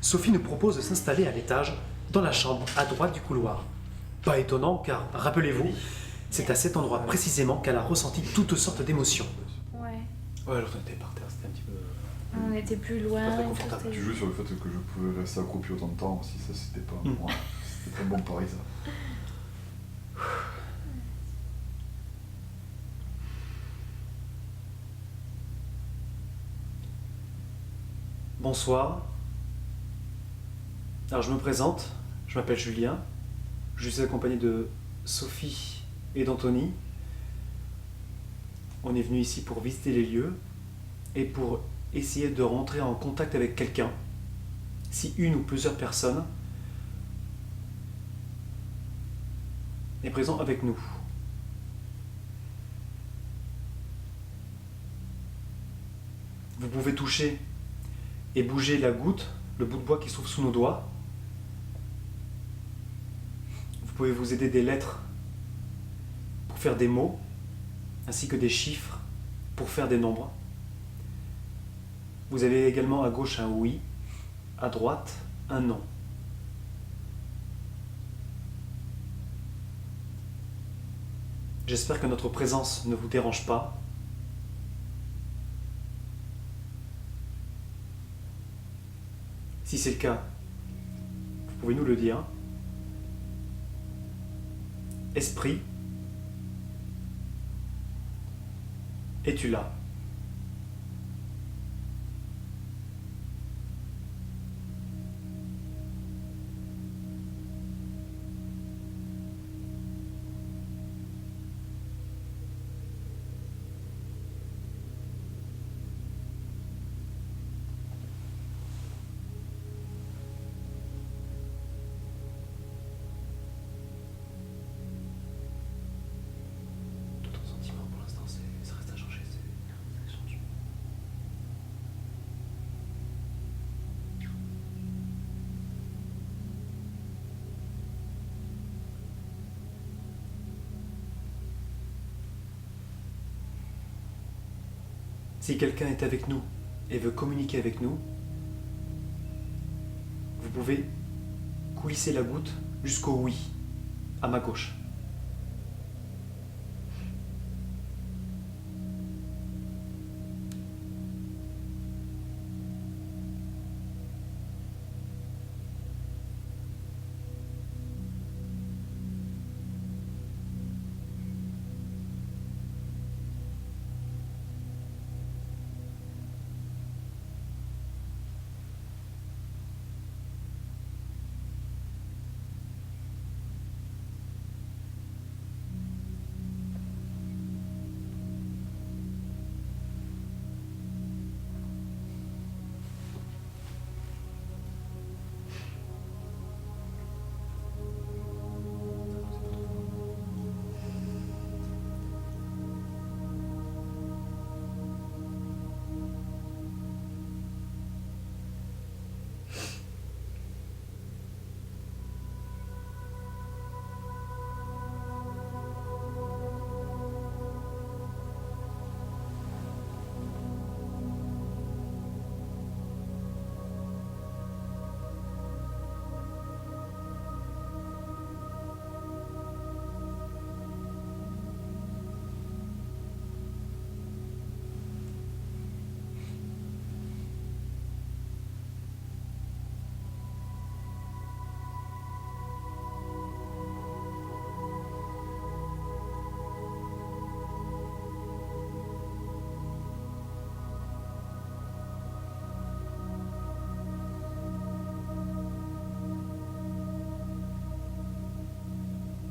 Sophie nous propose de s'installer à l'étage, dans la chambre à droite du couloir. Pas étonnant car, rappelez-vous, c'est à cet endroit précisément qu'elle a ressenti toutes sortes d'émotions. Ouais. Ouais, l'autre était par terre, c'était un petit peu... On était plus loin. Pas très confortable. tout est- Tu joues sur le fait que je pouvais rester accroupi autant de temps aussi, ça c'était pas moi. C'était pas bon pari ça. Bonsoir. Alors je me présente, je m'appelle Julien. Je suis accompagné de Sophie et d'Anthony. On est venu ici pour visiter les lieux et pour essayer de rentrer en contact avec quelqu'un. Si une ou plusieurs personnes est présent avec nous. Vous pouvez toucher et bouger la goutte, le bout de bois qui se trouve sous nos doigts. Vous pouvez vous aider des lettres pour faire des mots, ainsi que des chiffres pour faire des nombres. Vous avez également à gauche un oui, à droite un non. J'espère que notre présence ne vous dérange pas. Si c'est le cas, vous pouvez nous le dire. Esprit, es-tu là? Tout ton sentiment pour l'instant, ça reste à changer. Ça change. Si quelqu'un est avec nous et veut communiquer avec nous, vous pouvez coulisser la goutte jusqu'au oui, à ma gauche.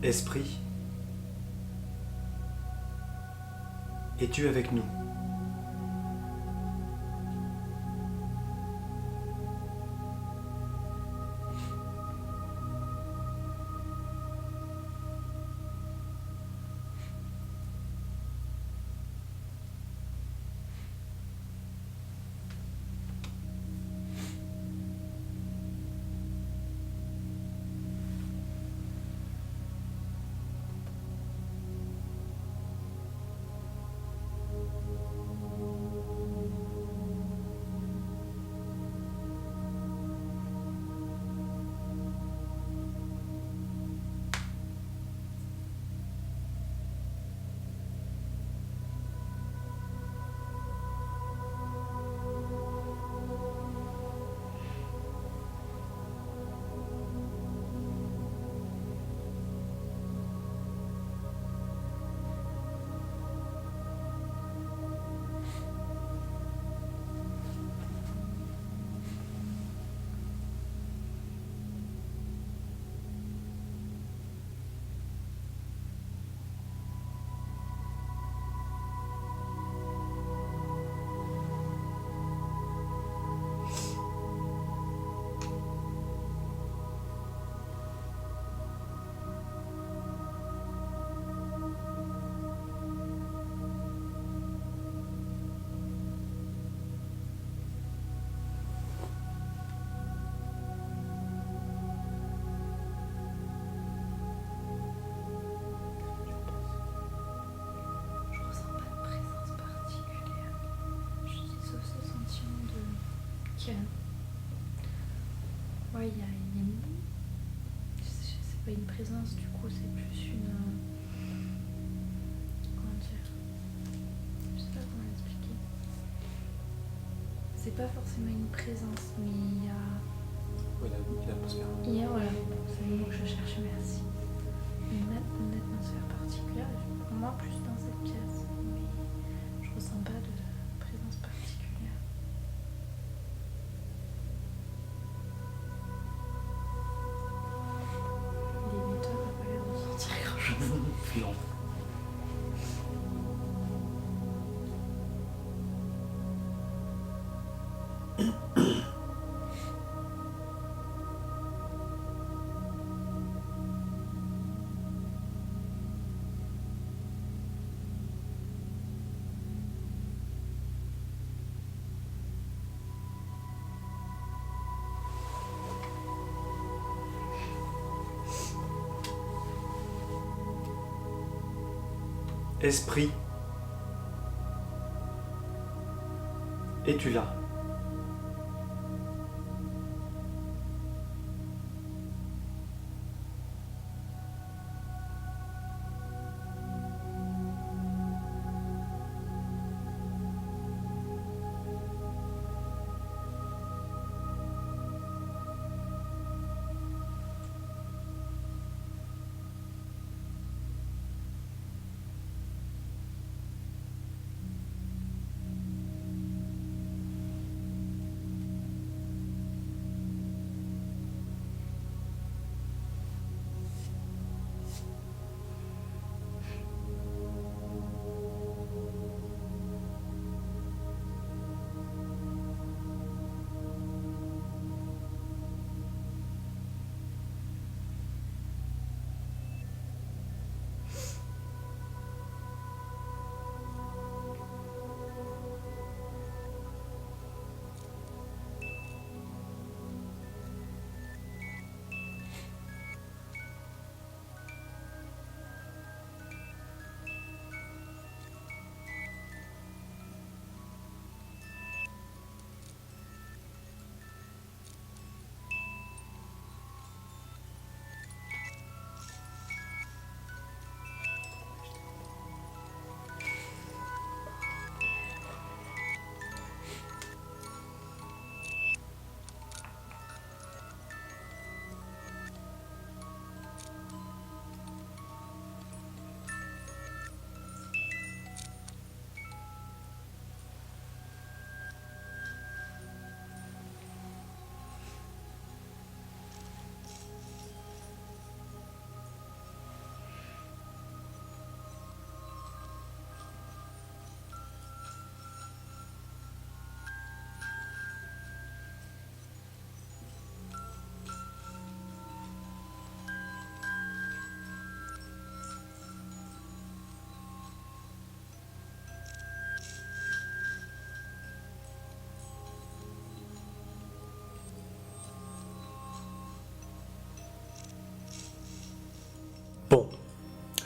Esprit, es-tu avec nous? Ouais, il y a une... C'est pas une présence, du coup, c'est plus une... Comment dire? Je sais pas comment l'expliquer. C'est pas forcément une présence, mais il y a... Oui, l'atmosphère. Il y a, voilà, c'est le mot que je cherchais, merci. Une atmosphère particulière, pour moi plus dans cette pièce, mais je ressens pas de présence particulière. Mais toi, t'as pas l'air de ressentir grand chose. Non. Esprit, es-tu là? Bon,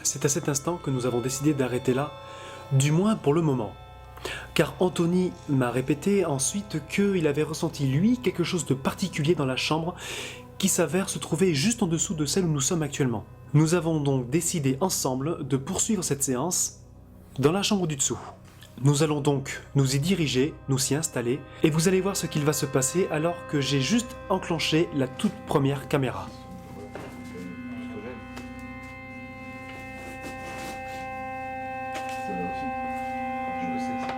c'est à cet instant que nous avons décidé d'arrêter là, du moins pour le moment. Car Anthony m'a répété ensuite qu'il avait ressenti lui quelque chose de particulier dans la chambre qui s'avère se trouver juste en dessous de celle où nous sommes actuellement. Nous avons donc décidé ensemble de poursuivre cette séance dans la chambre du dessous. Nous allons donc nous y diriger, nous y installer, et vous allez voir ce qu'il va se passer alors que j'ai juste enclenché la toute première caméra. C'est là aussi. Je le sais.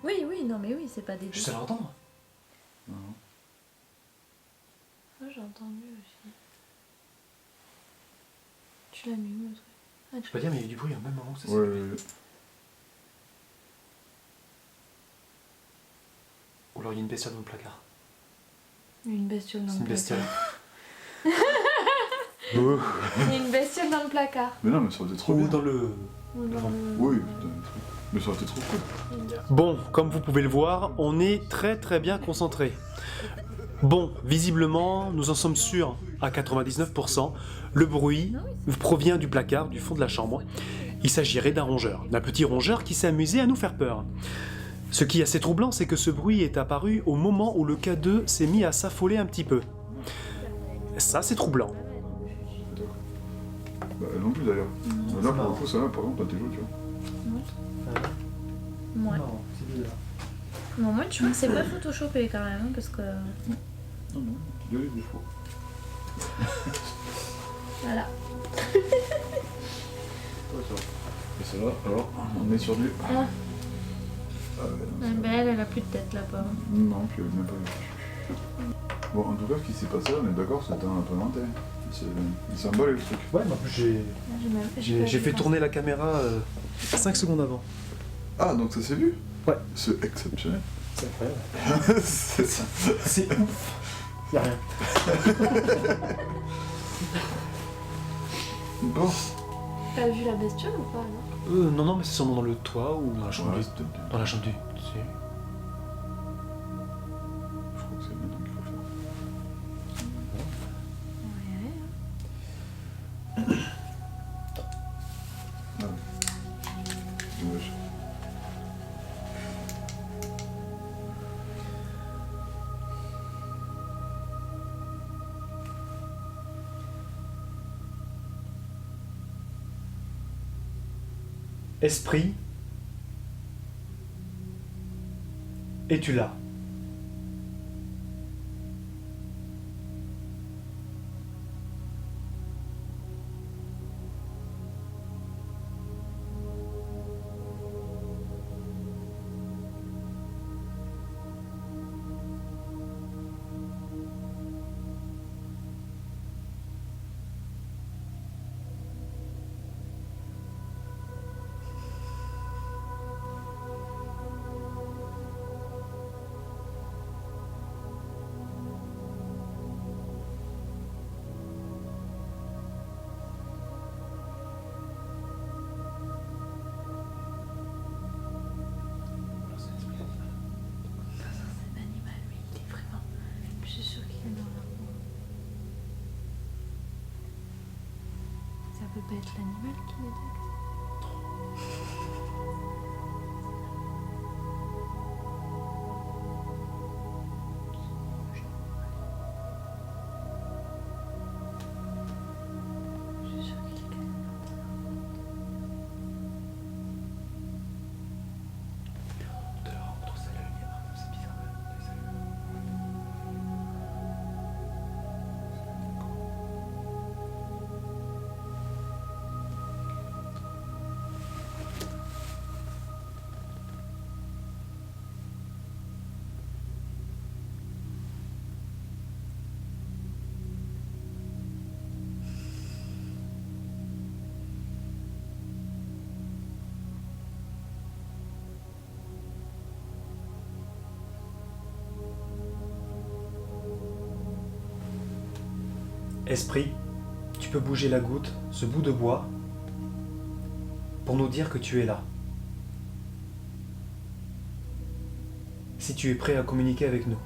Oui, oui, non mais oui, c'est pas des... Juste à l'entendre. Non. Ah, j'ai entendu aussi. Tu l'as mis, le truc. Ah, Je peux pas dire, mais il y a eu du bruit au même moment que ça s'est Ouais, coupé. Ou alors il y a une bestiole dans le placard. Une bestiole dans C'est le une bestiole. placard. Il y a une bestiole dans le placard. Mais non, mais ça aurait été trop Ou bien. dans le... Ou dans le- Oui, putain, mais ça aurait été trop cool. Bon, comme vous pouvez le voir, on est très bien concentré. Bon, visiblement, nous en sommes sûrs à 99%. Le bruit provient du placard, du fond de la chambre. Il s'agirait d'un rongeur, d'un petit rongeur qui s'est amusé à nous faire peur. Ce qui est assez troublant, c'est que ce bruit est apparu au moment où le K2 s'est mis à s'affoler un petit peu. Ça, c'est troublant. Bah, elle non plus d'ailleurs. Là, pour le coup, ça va, par exemple, à tes joues, tu vois. Ouais. c'est bizarre. Bon, moi, je crois que c'est pas photoshopé quand même, hein, parce que. Non, non, il y a des défauts. Voilà. Et ça va, alors, on est sur du. Ah. Ah ouais, non, Ben, elle a plus de tête là-bas. non, puis même pas. Bon, en tout cas, ce qui s'est passé, on est d'accord, c'était un peu menté. Il s'est emballé le truc. Ouais, mais en plus, j'ai fait tourner la caméra 5 secondes avant. Ah, donc ça s'est vu? Ouais. C'est exceptionnel. C'est incroyable. C'est ouf. Y'a rien. Bon. T'as vu la bestiole ou pas alors? Non, mais c'est sûrement dans le toit ou dans la chambre Ouais, du... c'est peut-être. Dans la chambre du... Je crois que c'est maintenant qu'il faut faire. Ah ouais. Dommage. Esprit, es-tu là? C'est un animal, mais il est vraiment. Je suis sûre qu'il est dans la peau. Ça peut pas être l'animal qui détecte. Je suis sûre qu'il est quelque part dans la peau. Tout à l'heure, on trouve ça la lumière, c'est bizarre. Esprit, tu peux bouger la goutte, ce bout de bois, pour nous dire que tu es là. Si tu es prêt à communiquer avec nous.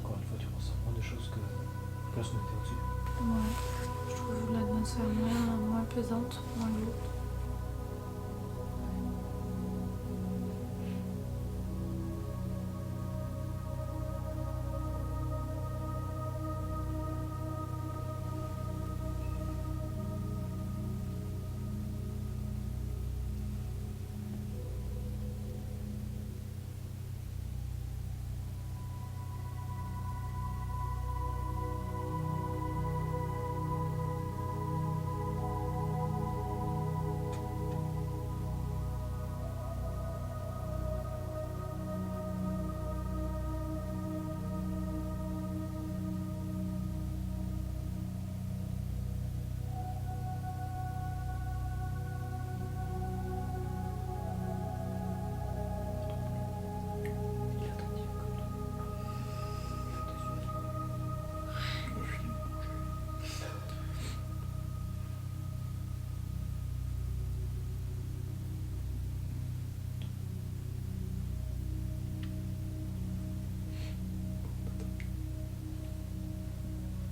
encore une fois, tu ressens moins de choses que lorsqu'on était au-dessus. Ouais, je trouve l'atmosphère moins pesante, moins lourde.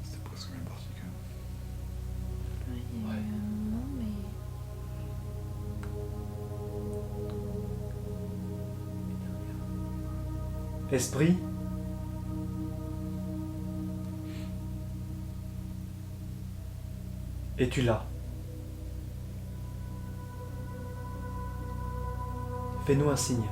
C'était presque bien parti quand même. Ouais, il y a eu un moment, mais... Esprit, es-tu là? Fais-nous un signe.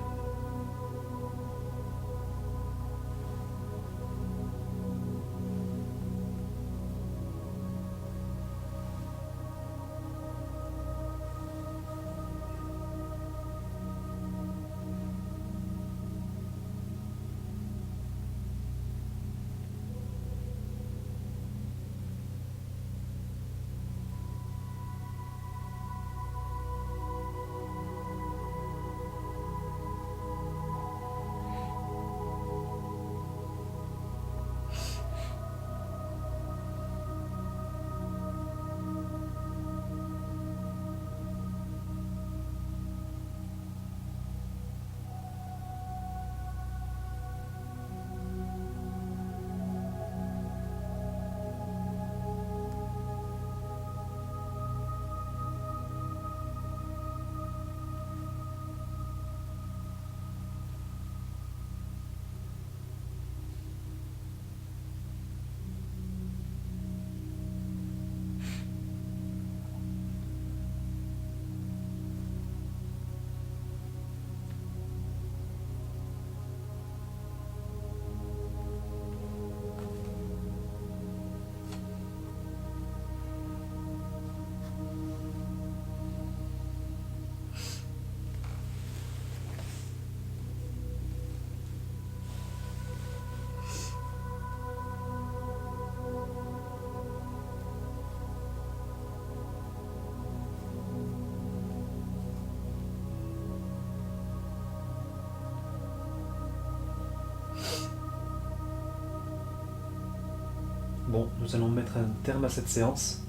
Bon, nous allons mettre un terme à cette séance.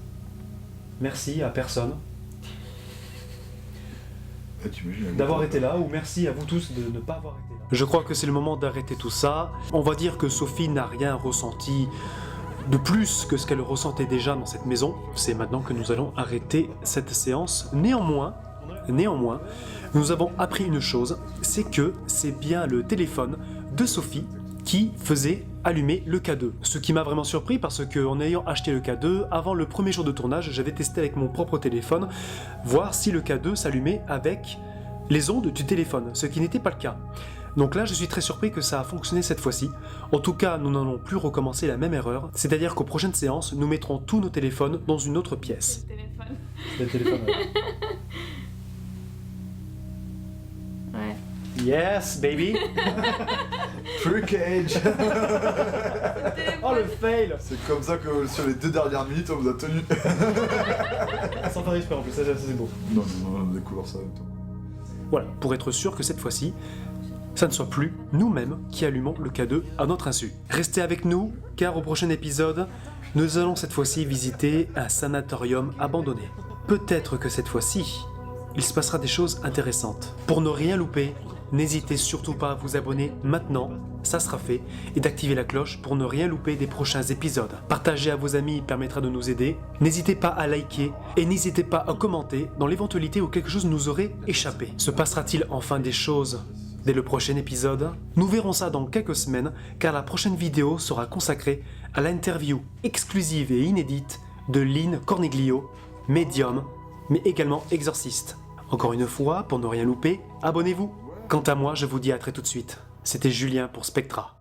Merci à personne d'avoir été là, ou merci à vous tous de ne pas avoir été là. Je crois que c'est le moment d'arrêter tout ça. On va dire que Sophie n'a rien ressenti de plus que ce qu'elle ressentait déjà dans cette maison. C'est maintenant que nous allons arrêter cette séance. Néanmoins, nous avons appris une chose, c'est que c'est bien le téléphone de Sophie qui faisait allumer le K2. Ce qui m'a vraiment surpris parce qu'en ayant acheté le K2, avant le premier jour de tournage, j'avais testé avec mon propre téléphone, voir si le K2 s'allumait avec les ondes du téléphone, ce qui n'était pas le cas. Donc là, je suis très surpris que ça a fonctionné cette fois-ci. En tout cas, nous n'allons plus recommencer la même erreur, c'est-à-dire qu'aux prochaines séances, nous mettrons tous nos téléphones dans une autre pièce. Le téléphone. C'est le téléphone, Ouais. Yes, baby. Free cage. Oh, le fail. C'est comme ça que sur les 2 dernières minutes on vous a tenu. Sans faire exprès en plus, ça c'est beau. Non, on découvre ça en même temps. Voilà, pour être sûr que cette fois-ci, ça ne soit plus nous-mêmes qui allumons le K2 à notre insu. Restez avec nous, car au prochain épisode, nous allons cette fois-ci visiter un sanatorium abandonné. Peut-être que cette fois-ci, il se passera des choses intéressantes. Pour ne rien louper, n'hésitez surtout pas à vous abonner maintenant ça sera fait, et d'activer la cloche pour ne rien louper des prochains épisodes. Partager à vos amis permettra de nous aider. N'hésitez pas à liker et n'hésitez pas à commenter dans l'éventualité où quelque chose nous aurait échappé. Se passera-t-il enfin des choses dès le prochain épisode? Nous verrons ça dans quelques semaines, car la prochaine vidéo sera consacrée à l'interview exclusive et inédite de Lynn Corniglio, médium, mais également exorciste. Encore une fois, pour ne rien louper, abonnez-vous. Quant à moi, je vous dis à très tout de suite. C'était Julien pour Spectra.